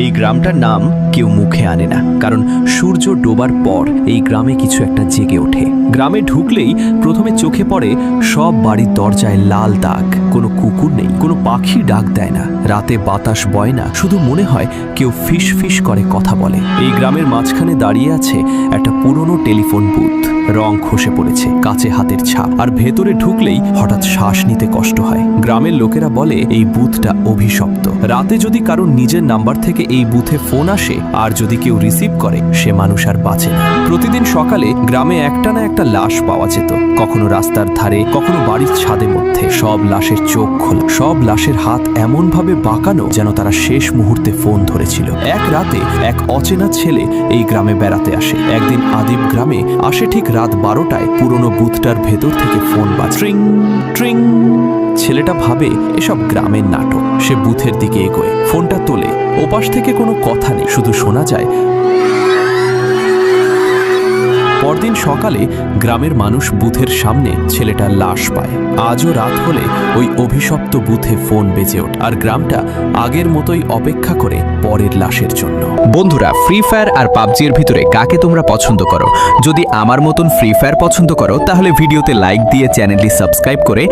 এই গ্রামটার নাম কেউ মুখে আনে না, কারণ সূর্য ডোবার পর এই গ্রামে কিছু একটা জেগে ওঠে। গ্রামে ঢুকলেই প্রথমে চোখে পড়ে সব বাড়ির দরজায় লাল দাগ। কোনো কুকুর নেই, কোনো পাখি ডাক দেয় না, রাতে বাতাস বয় না, শুধু মনে হয় কেউ ফিস ফিস করে কথা বলে। এই গ্রামের মাঝখানে দাঁড়িয়ে আছে একটা পুরনো টেলিফোন বুথ। রং খসে পড়েছে, কাঁচে হাতের ছাপ, আর ভেতরে ঢুকলেই হঠাৎ শ্বাস নিতে কষ্ট হয়। গ্রামের লোকেরা বলে এই বুথটা অভিশপ্ত। রাতে যদি কারোর নিজের নাম্বার থেকে এই বুথে ফোন আসে আর যদি কেউ রিসিভ করে, সে মানুষ আর বাঁচে না। প্রতিদিন সকালে গ্রামে একটা না একটা লাশ পাওয়া যেত, কখনো রাস্তার ধারে, কখনো বাড়ির ছাদের মধ্যে। সব লাশের চোখ খোলা, সব লাশের হাত এমনভাবে বাঁকানো যেন তারা শেষ মুহূর্তে ফোন ধরেছিল। এক রাতে এক অচেনা ছেলে এই গ্রামে বেড়াতে আসে। একদিন আদিব গ্রামে আসে ঠিক রাত 12টায়। পুরনো বুথটার ভেতর থেকে ফোন বাজে, ট্রিং ট্রিং। ছেলেটা ভাবে এসব গ্রামের নাটক। সে বুথের দিকে এগোয়, ফোনটা তোলে। ওপাশ থেকে কোনো কথা নেই, শুধু শোনা যায়। পরদিন সকালে গ্রামের মানুষ বুথের সামনে ছেলেটার লাশ পায়। আজও রাত হলে ওই অভিশপ্ত বুথে ফোন বেজে ওঠে, আর গ্রামটা আগের মতোই অপেক্ষা করে পরের লাশের জন্য। বন্ধুরা, ফ্রি ফায়ার আর পাবজির ভিতরে কাকে তোমরা পছন্দ করো? যদি আমার মতন ফ্রি ফায়ার পছন্দ করো, তাহলে ভিডিওতে লাইক দিয়ে চ্যানেলটি সাবস্ক্রাইব করে